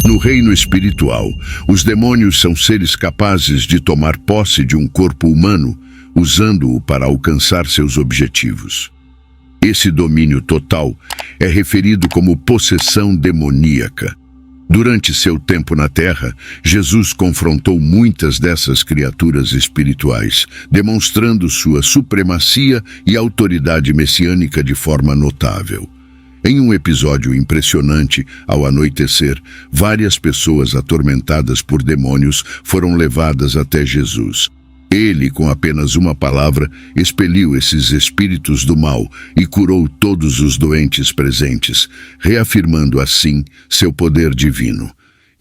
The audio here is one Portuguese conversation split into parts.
No reino espiritual, os demônios são seres capazes de tomar posse de um corpo humano, usando-o para alcançar seus objetivos. Esse domínio total é referido como possessão demoníaca. Durante seu tempo na Terra, Jesus confrontou muitas dessas criaturas espirituais, demonstrando sua supremacia e autoridade messiânica de forma notável. Em um episódio impressionante, ao anoitecer, várias pessoas atormentadas por demônios foram levadas até Jesus. Ele, com apenas uma palavra, expeliu esses espíritos do mal e curou todos os doentes presentes, reafirmando assim seu poder divino.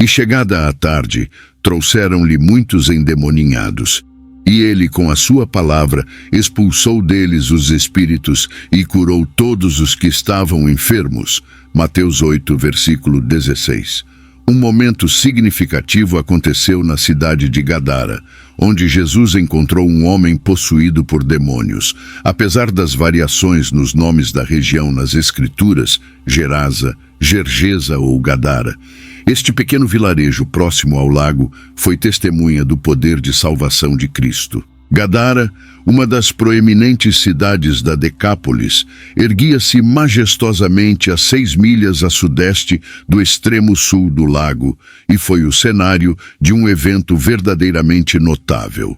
E chegada a tarde, trouxeram-lhe muitos endemoninhados. E ele, com a sua palavra, expulsou deles os espíritos e curou todos os que estavam enfermos. Mateus 8, versículo 16. Um momento significativo aconteceu na cidade de Gadara, onde Jesus encontrou um homem possuído por demônios. Apesar das variações nos nomes da região nas Escrituras, Gerasa, Gergesa ou Gadara, este pequeno vilarejo próximo ao lago foi testemunha do poder de salvação de Cristo. Gadara, uma das proeminentes cidades da Decápolis, erguia-se majestosamente a 6 milhas a sudeste do extremo sul do lago e foi o cenário de um evento verdadeiramente notável.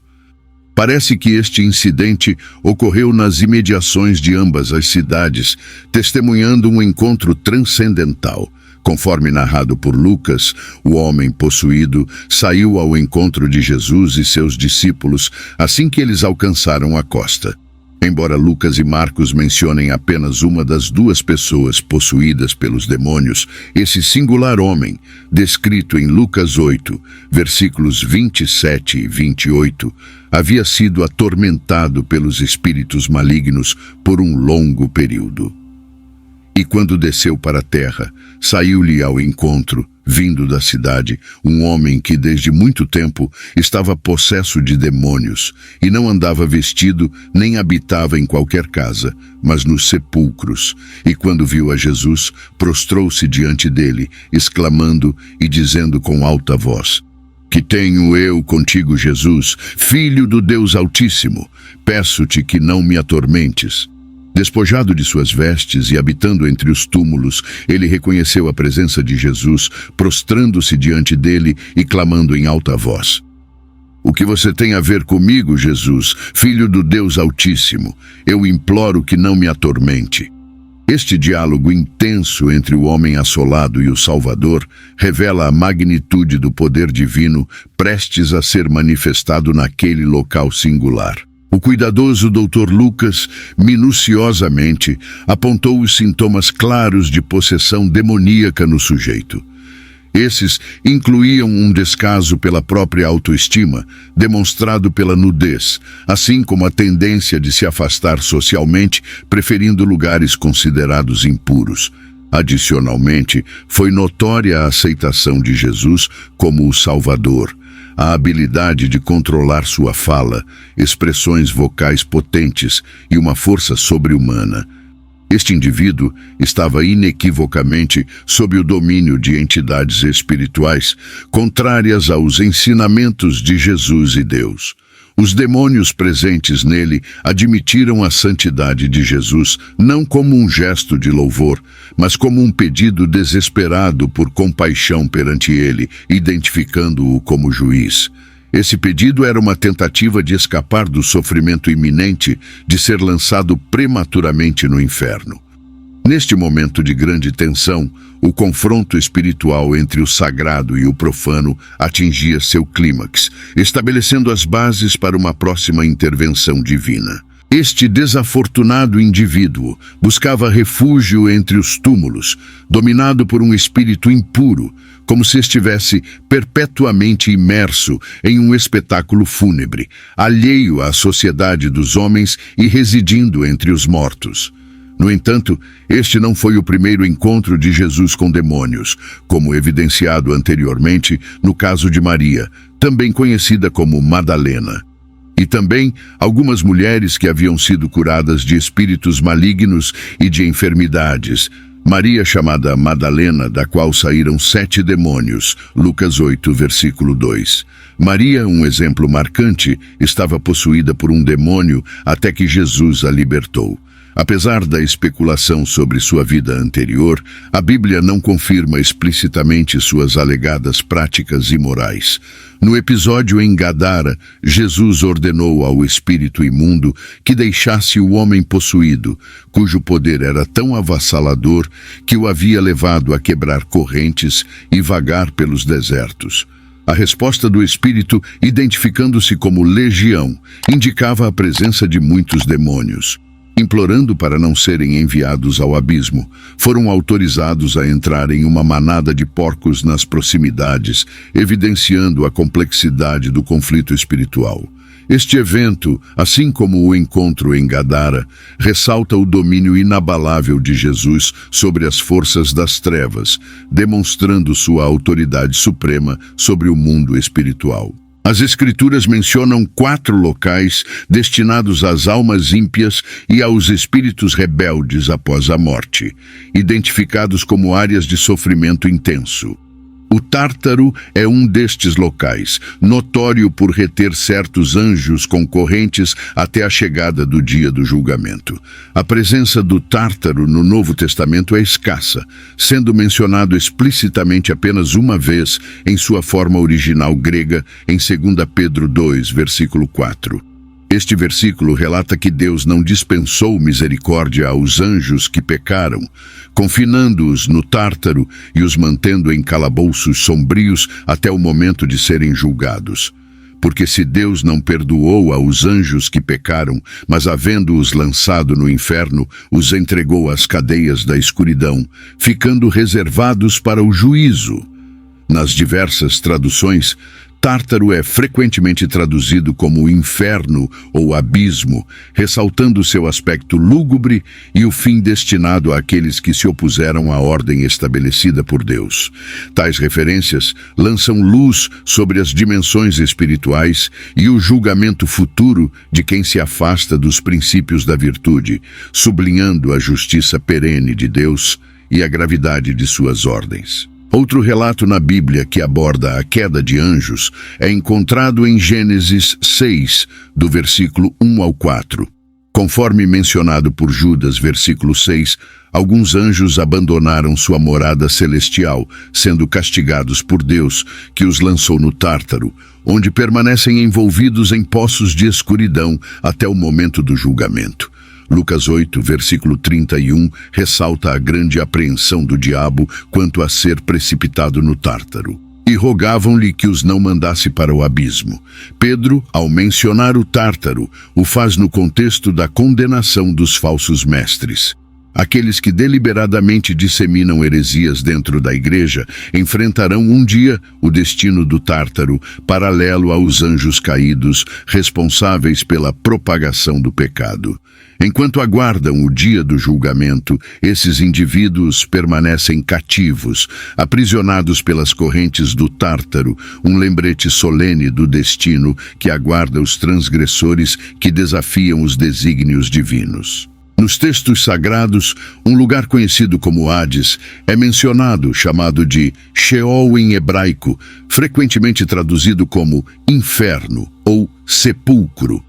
Parece que este incidente ocorreu nas imediações de ambas as cidades, testemunhando um encontro transcendental. Conforme narrado por Lucas, o homem possuído saiu ao encontro de Jesus e seus discípulos assim que eles alcançaram a costa. Embora Lucas e Marcos mencionem apenas uma das duas pessoas possuídas pelos demônios, esse singular homem, descrito em Lucas 8, versículos 27 e 28, havia sido atormentado pelos espíritos malignos por um longo período. E quando desceu para a terra, saiu-lhe ao encontro, vindo da cidade, um homem que desde muito tempo estava possesso de demônios, e não andava vestido nem habitava em qualquer casa, mas nos sepulcros. E quando viu a Jesus, prostrou-se diante dele, exclamando e dizendo com alta voz: "Que tenho eu contigo, Jesus, Filho do Deus Altíssimo? Peço-te que não me atormentes." Despojado de suas vestes e habitando entre os túmulos, ele reconheceu a presença de Jesus, prostrando-se diante dele e clamando em alta voz: "O que você tem a ver comigo, Jesus, Filho do Deus Altíssimo? Eu imploro que não me atormente." Este diálogo intenso entre o homem assolado e o Salvador revela a magnitude do poder divino prestes a ser manifestado naquele local singular. O cuidadoso Dr. Lucas, minuciosamente, apontou os sintomas claros de possessão demoníaca no sujeito. Esses incluíam um descaso pela própria autoestima, demonstrado pela nudez, assim como a tendência de se afastar socialmente, preferindo lugares considerados impuros. Adicionalmente, foi notória a aceitação de Jesus como o Salvador, a habilidade de controlar sua fala, expressões vocais potentes e uma força sobre-humana. Este indivíduo estava inequivocamente sob o domínio de entidades espirituais contrárias aos ensinamentos de Jesus e Deus. Os demônios presentes nele admitiram a santidade de Jesus não como um gesto de louvor, mas como um pedido desesperado por compaixão perante ele, identificando-o como juiz. Esse pedido era uma tentativa de escapar do sofrimento iminente de ser lançado prematuramente no inferno. Neste momento de grande tensão, o confronto espiritual entre o sagrado e o profano atingia seu clímax, estabelecendo as bases para uma próxima intervenção divina. Este desafortunado indivíduo buscava refúgio entre os túmulos, dominado por um espírito impuro, como se estivesse perpetuamente imerso em um espetáculo fúnebre, alheio à sociedade dos homens e residindo entre os mortos. No entanto, este não foi o primeiro encontro de Jesus com demônios, como evidenciado anteriormente no caso de Maria, também conhecida como Madalena. E também algumas mulheres que haviam sido curadas de espíritos malignos e de enfermidades. Maria, chamada Madalena, da qual saíram 7 demônios, Lucas 8, versículo 2. Maria, um exemplo marcante, estava possuída por um demônio até que Jesus a libertou. Apesar da especulação sobre sua vida anterior, a Bíblia não confirma explicitamente suas alegadas práticas imorais. No episódio em Gadara, Jesus ordenou ao espírito imundo que deixasse o homem possuído, cujo poder era tão avassalador que o havia levado a quebrar correntes e vagar pelos desertos. A resposta do espírito, identificando-se como legião, indicava a presença de muitos demônios. Implorando para não serem enviados ao abismo, foram autorizados a entrar em uma manada de porcos nas proximidades, evidenciando a complexidade do conflito espiritual. Este evento, assim como o encontro em Gadara, ressalta o domínio inabalável de Jesus sobre as forças das trevas, demonstrando sua autoridade suprema sobre o mundo espiritual. As Escrituras mencionam 4 locais destinados às almas ímpias e aos espíritos rebeldes após a morte, identificados como áreas de sofrimento intenso. O Tártaro é um destes locais, notório por reter certos anjos concorrentes até a chegada do dia do julgamento. A presença do Tártaro no Novo Testamento é escassa, sendo mencionado explicitamente apenas uma vez em sua forma original grega, em 2 Pedro 2, versículo 4. Este versículo relata que Deus não dispensou misericórdia aos anjos que pecaram, confinando-os no Tártaro e os mantendo em calabouços sombrios até o momento de serem julgados. Porque se Deus não perdoou aos anjos que pecaram, mas havendo-os lançado no inferno, os entregou às cadeias da escuridão, ficando reservados para o juízo. Nas diversas traduções, Tártaro é frequentemente traduzido como inferno ou abismo, ressaltando seu aspecto lúgubre e o fim destinado àqueles que se opuseram à ordem estabelecida por Deus. Tais referências lançam luz sobre as dimensões espirituais e o julgamento futuro de quem se afasta dos princípios da virtude, sublinhando a justiça perene de Deus e a gravidade de suas ordens. Outro relato na Bíblia que aborda a queda de anjos é encontrado em Gênesis 6, do versículo 1 ao 4. Conforme mencionado por Judas, versículo 6, alguns anjos abandonaram sua morada celestial, sendo castigados por Deus, que os lançou no Tártaro, onde permanecem envolvidos em poços de escuridão até o momento do julgamento. Lucas 8, versículo 31, ressalta a grande apreensão do diabo quanto a ser precipitado no Tártaro. E rogavam-lhe que os não mandasse para o abismo. Pedro, ao mencionar o Tártaro, o faz no contexto da condenação dos falsos mestres. Aqueles que deliberadamente disseminam heresias dentro da igreja enfrentarão um dia o destino do Tártaro, paralelo aos anjos caídos, responsáveis pela propagação do pecado. Enquanto aguardam o dia do julgamento, esses indivíduos permanecem cativos, aprisionados pelas correntes do Tártaro, um lembrete solene do destino que aguarda os transgressores que desafiam os desígnios divinos. Nos textos sagrados, um lugar conhecido como Hades é mencionado, chamado de Sheol em hebraico, frequentemente traduzido como inferno ou sepulcro.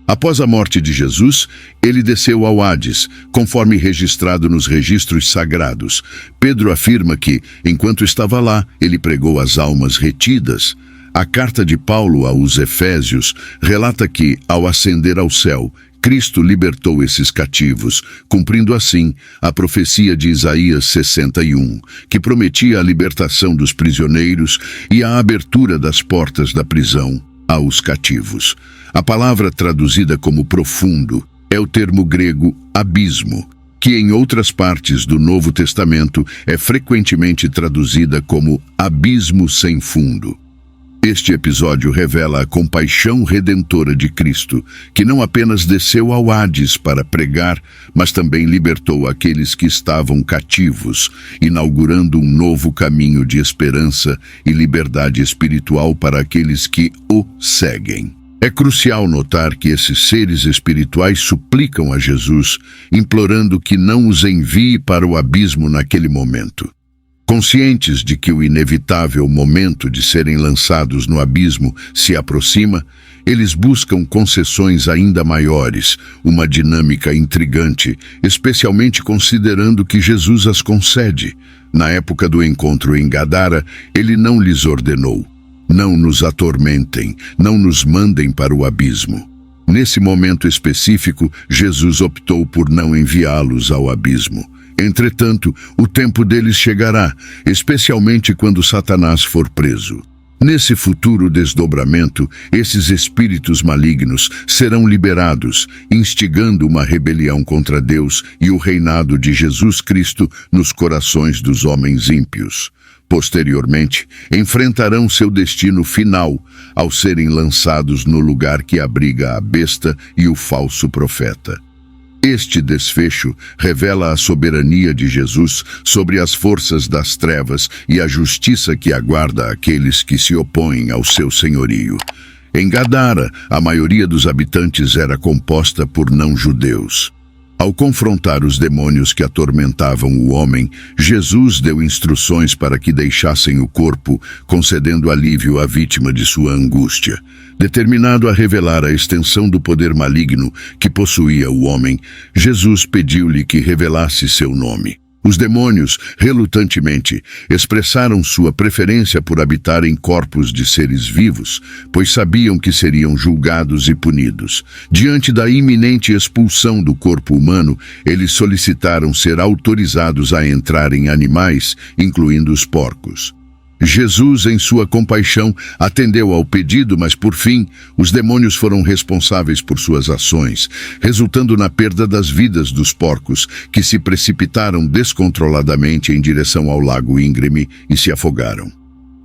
Após a morte de Jesus, ele desceu ao Hades, conforme registrado nos registros sagrados. Pedro afirma que, enquanto estava lá, ele pregou às almas retidas. A carta de Paulo aos Efésios relata que, ao ascender ao céu, Cristo libertou esses cativos, cumprindo assim a profecia de Isaías 61, que prometia a libertação dos prisioneiros e a abertura das portas da prisão aos cativos. A palavra traduzida como profundo é o termo grego abismo, que em outras partes do Novo Testamento é frequentemente traduzida como abismo sem fundo. Este episódio revela a compaixão redentora de Cristo, que não apenas desceu ao Hades para pregar, mas também libertou aqueles que estavam cativos, inaugurando um novo caminho de esperança e liberdade espiritual para aqueles que o seguem. É crucial notar que esses seres espirituais suplicam a Jesus, implorando que não os envie para o abismo naquele momento. Conscientes de que o inevitável momento de serem lançados no abismo se aproxima, eles buscam concessões ainda maiores, uma dinâmica intrigante, especialmente considerando que Jesus as concede. Na época do encontro em Gadara, ele não lhes ordenou: não nos atormentem, não nos mandem para o abismo. Nesse momento específico, Jesus optou por não enviá-los ao abismo. Entretanto, o tempo deles chegará, especialmente quando Satanás for preso. Nesse futuro desdobramento, esses espíritos malignos serão liberados, instigando uma rebelião contra Deus e o reinado de Jesus Cristo nos corações dos homens ímpios. Posteriormente, enfrentarão seu destino final ao serem lançados no lugar que abriga a besta e o falso profeta. Este desfecho revela a soberania de Jesus sobre as forças das trevas e a justiça que aguarda aqueles que se opõem ao seu senhorio. Em Gadara, a maioria dos habitantes era composta por não-judeus. Ao confrontar os demônios que atormentavam o homem, Jesus deu instruções para que deixassem o corpo, concedendo alívio à vítima de sua angústia. Determinado a revelar a extensão do poder maligno que possuía o homem, Jesus pediu-lhe que revelasse seu nome. Os demônios, relutantemente, expressaram sua preferência por habitar em corpos de seres vivos, pois sabiam que seriam julgados e punidos. Diante da iminente expulsão do corpo humano, eles solicitaram ser autorizados a entrar em animais, incluindo os porcos. Jesus, em sua compaixão, atendeu ao pedido, mas por fim, os demônios foram responsáveis por suas ações, resultando na perda das vidas dos porcos, que se precipitaram descontroladamente em direção ao lago íngreme e se afogaram.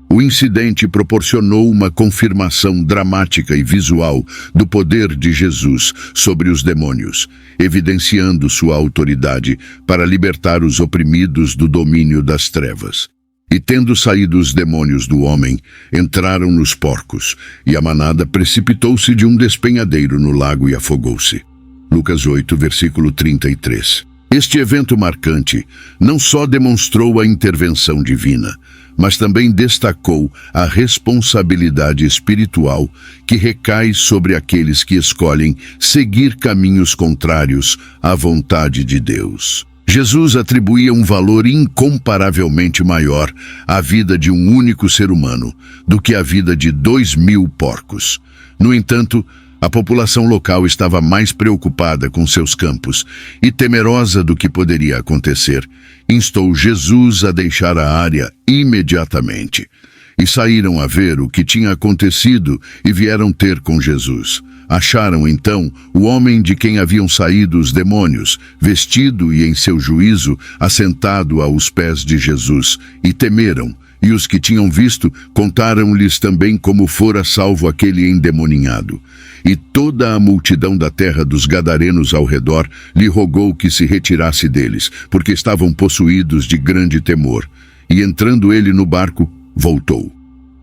O incidente proporcionou uma confirmação dramática e visual do poder de Jesus sobre os demônios, evidenciando sua autoridade para libertar os oprimidos do domínio das trevas. E tendo saído os demônios do homem, entraram nos porcos, e a manada precipitou-se de um despenhadeiro no lago e afogou-se. Lucas 8, versículo 33. Este evento marcante não só demonstrou a intervenção divina, mas também destacou a responsabilidade espiritual que recai sobre aqueles que escolhem seguir caminhos contrários à vontade de Deus. Jesus atribuía um valor incomparavelmente maior à vida de um único ser humano do que à vida de 2.000 porcos. No entanto, a população local estava mais preocupada com seus campos e, temerosa do que poderia acontecer, instou Jesus a deixar a área imediatamente. E saíram a ver o que tinha acontecido e vieram ter com Jesus. Acharam, então, o homem de quem haviam saído os demônios, vestido e em seu juízo, assentado aos pés de Jesus, e temeram. E os que tinham visto contaram-lhes também como fora salvo aquele endemoninhado. E toda a multidão da terra dos gadarenos ao redor lhe rogou que se retirasse deles, porque estavam possuídos de grande temor. E entrando ele no barco, voltou.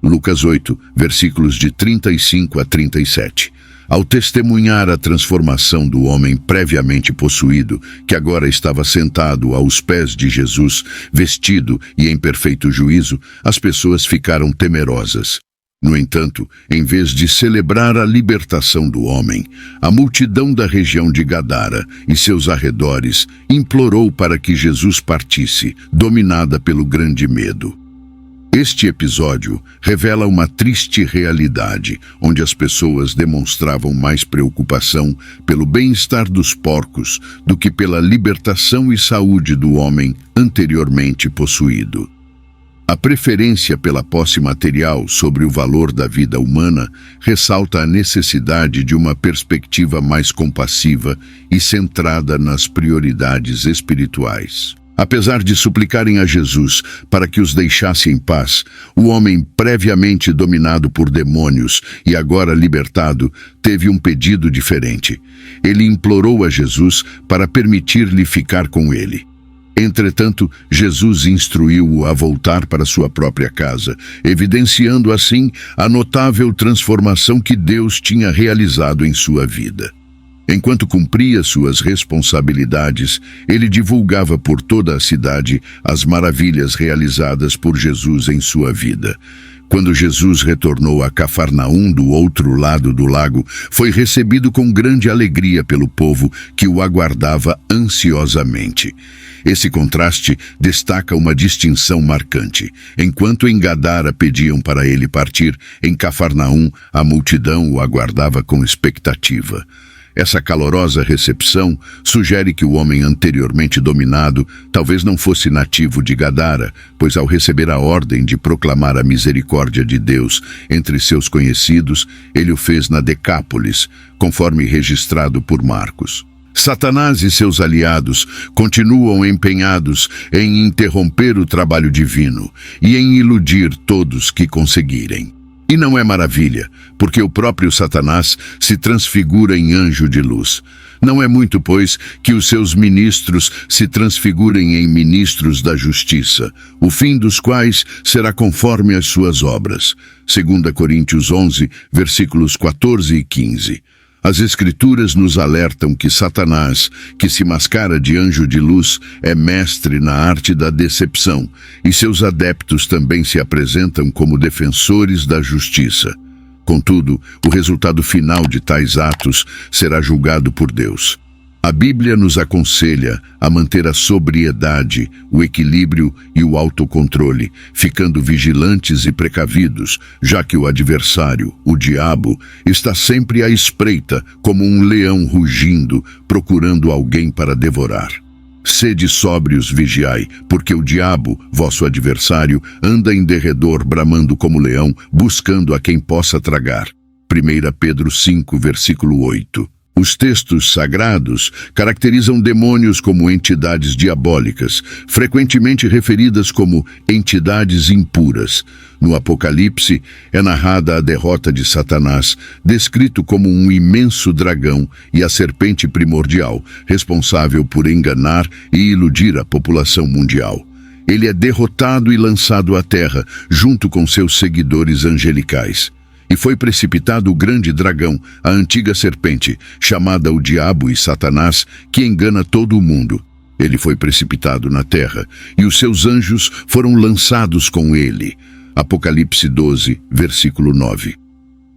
Lucas 8, versículos de 35 a 37. Ao testemunhar a transformação do homem previamente possuído, que agora estava sentado aos pés de Jesus, vestido e em perfeito juízo, as pessoas ficaram temerosas. No entanto, em vez de celebrar a libertação do homem, a multidão da região de Gadara e seus arredores implorou para que Jesus partisse, dominada pelo grande medo. Este episódio revela uma triste realidade, onde as pessoas demonstravam mais preocupação pelo bem-estar dos porcos do que pela libertação e saúde do homem anteriormente possuído. A preferência pela posse material sobre o valor da vida humana ressalta a necessidade de uma perspectiva mais compassiva e centrada nas prioridades espirituais. Apesar de suplicarem a Jesus para que os deixasse em paz, o homem previamente dominado por demônios e agora libertado teve um pedido diferente. Ele implorou a Jesus para permitir-lhe ficar com ele. Entretanto, Jesus instruiu-o a voltar para sua própria casa, evidenciando assim a notável transformação que Deus tinha realizado em sua vida. Enquanto cumpria suas responsabilidades, ele divulgava por toda a cidade as maravilhas realizadas por Jesus em sua vida. Quando Jesus retornou a Cafarnaum, do outro lado do lago, foi recebido com grande alegria pelo povo que o aguardava ansiosamente. Esse contraste destaca uma distinção marcante. Enquanto em Gadara pediam para ele partir, em Cafarnaum a multidão o aguardava com expectativa. Essa calorosa recepção sugere que o homem anteriormente dominado talvez não fosse nativo de Gadara, pois ao receber a ordem de proclamar a misericórdia de Deus entre seus conhecidos, ele o fez na Decápolis, conforme registrado por Marcos. Satanás e seus aliados continuam empenhados em interromper o trabalho divino e em iludir todos que conseguirem. E não é maravilha, porque o próprio Satanás se transfigura em anjo de luz. Não é muito, pois, que os seus ministros se transfigurem em ministros da justiça, o fim dos quais será conforme as suas obras. 2 Coríntios 11, versículos 14 e 15. As Escrituras nos alertam que Satanás, que se mascara de anjo de luz, é mestre na arte da decepção, e seus adeptos também se apresentam como defensores da justiça. Contudo, o resultado final de tais atos será julgado por Deus. A Bíblia nos aconselha a manter a sobriedade, o equilíbrio e o autocontrole, ficando vigilantes e precavidos, já que o adversário, o diabo, está sempre à espreita, como um leão rugindo, procurando alguém para devorar. Sede sóbrios, vigiai, porque o diabo, vosso adversário, anda em derredor bramando como leão, buscando a quem possa tragar. 1 Pedro 5, versículo 8. Os textos sagrados caracterizam demônios como entidades diabólicas, frequentemente referidas como entidades impuras. No Apocalipse, é narrada a derrota de Satanás, descrito como um imenso dragão e a serpente primordial, responsável por enganar e iludir a população mundial. Ele é derrotado e lançado à terra, junto com seus seguidores angelicais. E foi precipitado o grande dragão, a antiga serpente, chamada o Diabo e Satanás, que engana todo o mundo. Ele foi precipitado na terra, e os seus anjos foram lançados com ele. Apocalipse 12, versículo 9.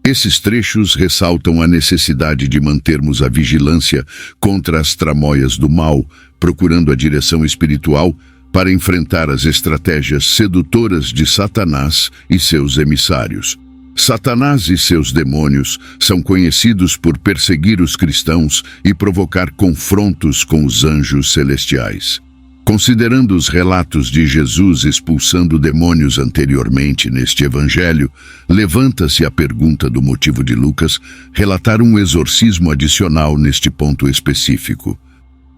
Esses trechos ressaltam a necessidade de mantermos a vigilância contra as tramóias do mal, procurando a direção espiritual para enfrentar as estratégias sedutoras de Satanás e seus emissários. Satanás e seus demônios são conhecidos por perseguir os cristãos e provocar confrontos com os anjos celestiais. Considerando os relatos de Jesus expulsando demônios anteriormente neste evangelho, levanta-se a pergunta do motivo de Lucas relatar um exorcismo adicional neste ponto específico.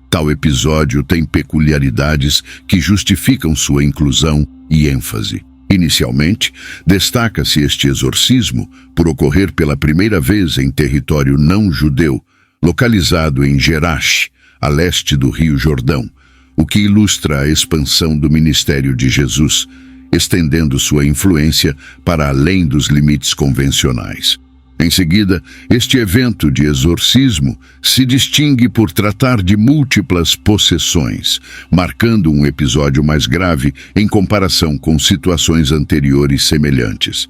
Tal episódio tem peculiaridades que justificam sua inclusão e ênfase. Inicialmente, destaca-se este exorcismo por ocorrer pela primeira vez em território não judeu, localizado em Gerash, a leste do Rio Jordão, o que ilustra a expansão do ministério de Jesus, estendendo sua influência para além dos limites convencionais. Em seguida, este evento de exorcismo se distingue por tratar de múltiplas possessões, marcando um episódio mais grave em comparação com situações anteriores semelhantes.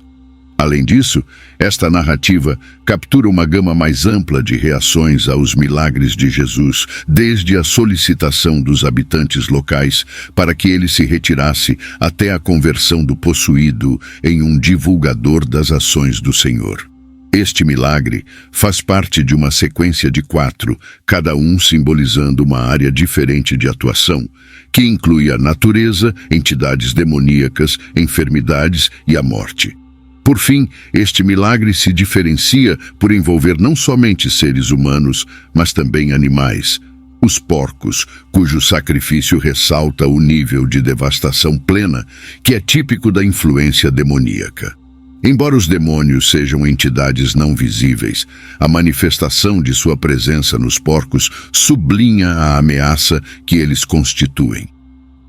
Além disso, esta narrativa captura uma gama mais ampla de reações aos milagres de Jesus, desde a solicitação dos habitantes locais para que ele se retirasse até a conversão do possuído em um divulgador das ações do Senhor. Este milagre faz parte de uma sequência de 4, cada um simbolizando uma área diferente de atuação, que inclui a natureza, entidades demoníacas, enfermidades e a morte. Por fim, este milagre se diferencia por envolver não somente seres humanos, mas também animais. Os porcos, cujo sacrifício ressalta o nível de devastação plena, que é típico da influência demoníaca. Embora os demônios sejam entidades não visíveis, a manifestação de sua presença nos porcos sublinha a ameaça que eles constituem.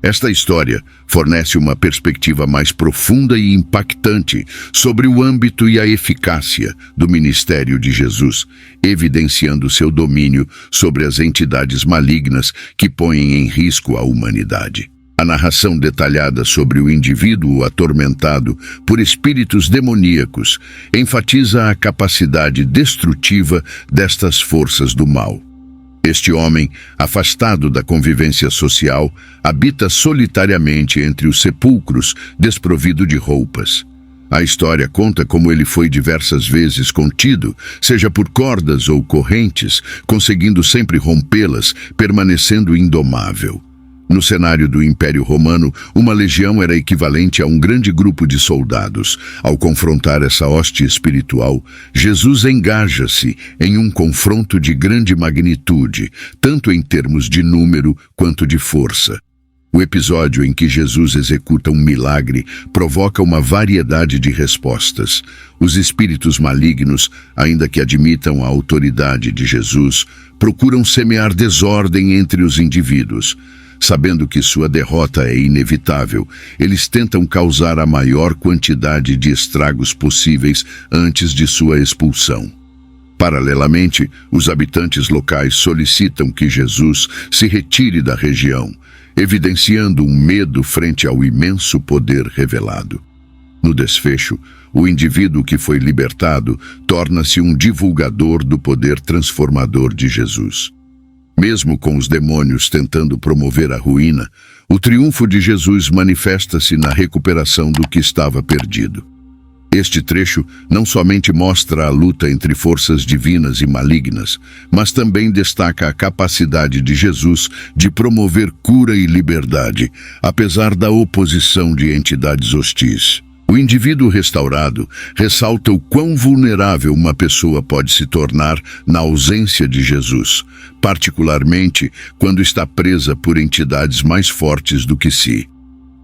Esta história fornece uma perspectiva mais profunda e impactante sobre o âmbito e a eficácia do ministério de Jesus, evidenciando seu domínio sobre as entidades malignas que põem em risco a humanidade. A narração detalhada sobre o indivíduo atormentado por espíritos demoníacos enfatiza a capacidade destrutiva destas forças do mal. Este homem, afastado da convivência social, habita solitariamente entre os sepulcros, desprovido de roupas. A história conta como ele foi diversas vezes contido, seja por cordas ou correntes, conseguindo sempre rompê-las, permanecendo indomável. No cenário do Império Romano, uma legião era equivalente a um grande grupo de soldados. Ao confrontar essa hoste espiritual, Jesus engaja-se em um confronto de grande magnitude, tanto em termos de número quanto de força. O episódio em que Jesus executa um milagre provoca uma variedade de respostas. Os espíritos malignos, ainda que admitam a autoridade de Jesus, procuram semear desordem entre os indivíduos. Sabendo que sua derrota é inevitável, eles tentam causar a maior quantidade de estragos possíveis antes de sua expulsão. Paralelamente, os habitantes locais solicitam que Jesus se retire da região, evidenciando um medo frente ao imenso poder revelado. No desfecho, o indivíduo que foi libertado torna-se um divulgador do poder transformador de Jesus. Mesmo com os demônios tentando promover a ruína, o triunfo de Jesus manifesta-se na recuperação do que estava perdido. Este trecho não somente mostra a luta entre forças divinas e malignas, mas também destaca a capacidade de Jesus de promover cura e liberdade, apesar da oposição de entidades hostis. O indivíduo restaurado ressalta o quão vulnerável uma pessoa pode se tornar na ausência de Jesus, particularmente quando está presa por entidades mais fortes do que si.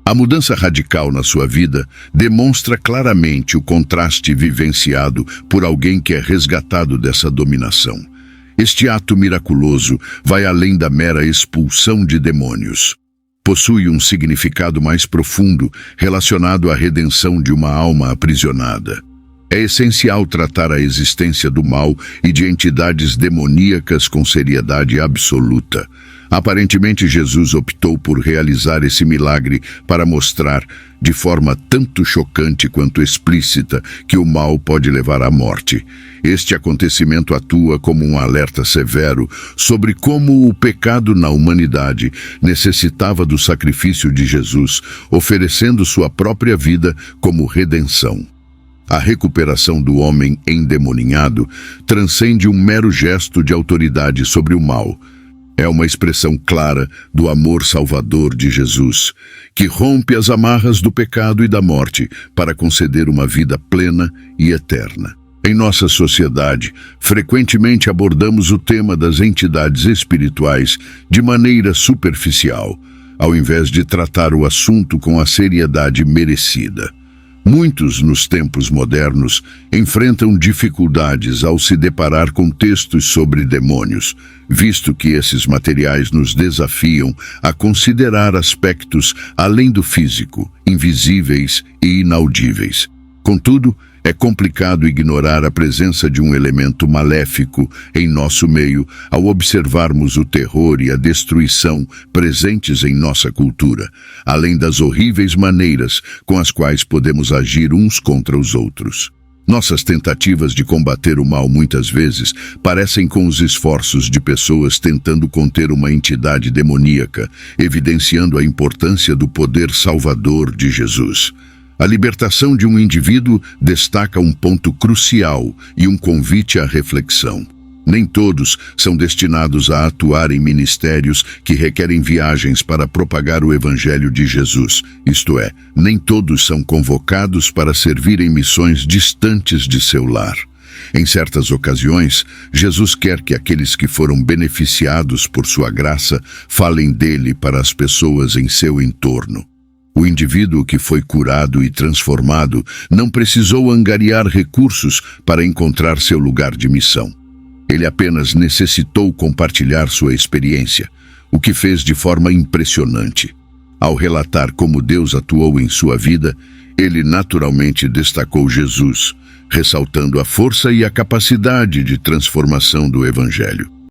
A mudança radical na sua vida demonstra claramente o contraste vivenciado por alguém que é resgatado dessa dominação. Este ato miraculoso vai além da mera expulsão de demônios. Possui um significado mais profundo relacionado à redenção de uma alma aprisionada. É essencial tratar a existência do mal e de entidades demoníacas com seriedade absoluta. Aparentemente, Jesus optou por realizar esse milagre para mostrar, de forma tanto chocante quanto explícita, que o mal pode levar à morte. Este acontecimento atua como um alerta severo sobre como o pecado na humanidade necessitava do sacrifício de Jesus, oferecendo sua própria vida como redenção. A recuperação do homem endemoninhado transcende um mero gesto de autoridade sobre o mal. É uma expressão clara do amor salvador de Jesus, que rompe as amarras do pecado e da morte para conceder uma vida plena e eterna. Em nossa sociedade, frequentemente abordamos o tema das entidades espirituais de maneira superficial, ao invés de tratar o assunto com a seriedade merecida. Muitos, nos tempos modernos, enfrentam dificuldades ao se deparar com textos sobre demônios, visto que esses materiais nos desafiam a considerar aspectos além do físico, invisíveis e inaudíveis. Contudo, é complicado ignorar a presença de um elemento maléfico em nosso meio ao observarmos o terror e a destruição presentes em nossa cultura, além das horríveis maneiras com as quais podemos agir uns contra os outros. Nossas tentativas de combater o mal muitas vezes parecem com os esforços de pessoas tentando conter uma entidade demoníaca, evidenciando a importância do poder salvador de Jesus. A libertação de um indivíduo destaca um ponto crucial e um convite à reflexão. Nem todos são destinados a atuar em ministérios que requerem viagens para propagar o Evangelho de Jesus, isto é, nem todos são convocados para servir em missões distantes de seu lar. Em certas ocasiões, Jesus quer que aqueles que foram beneficiados por sua graça falem dele para as pessoas em seu entorno. O indivíduo que foi curado e transformado não precisou angariar recursos para encontrar seu lugar de missão. Ele apenas necessitou compartilhar sua experiência, o que fez de forma impressionante. Ao relatar como Deus atuou em sua vida, ele naturalmente destacou Jesus, ressaltando a força e a capacidade de transformação do Evangelho.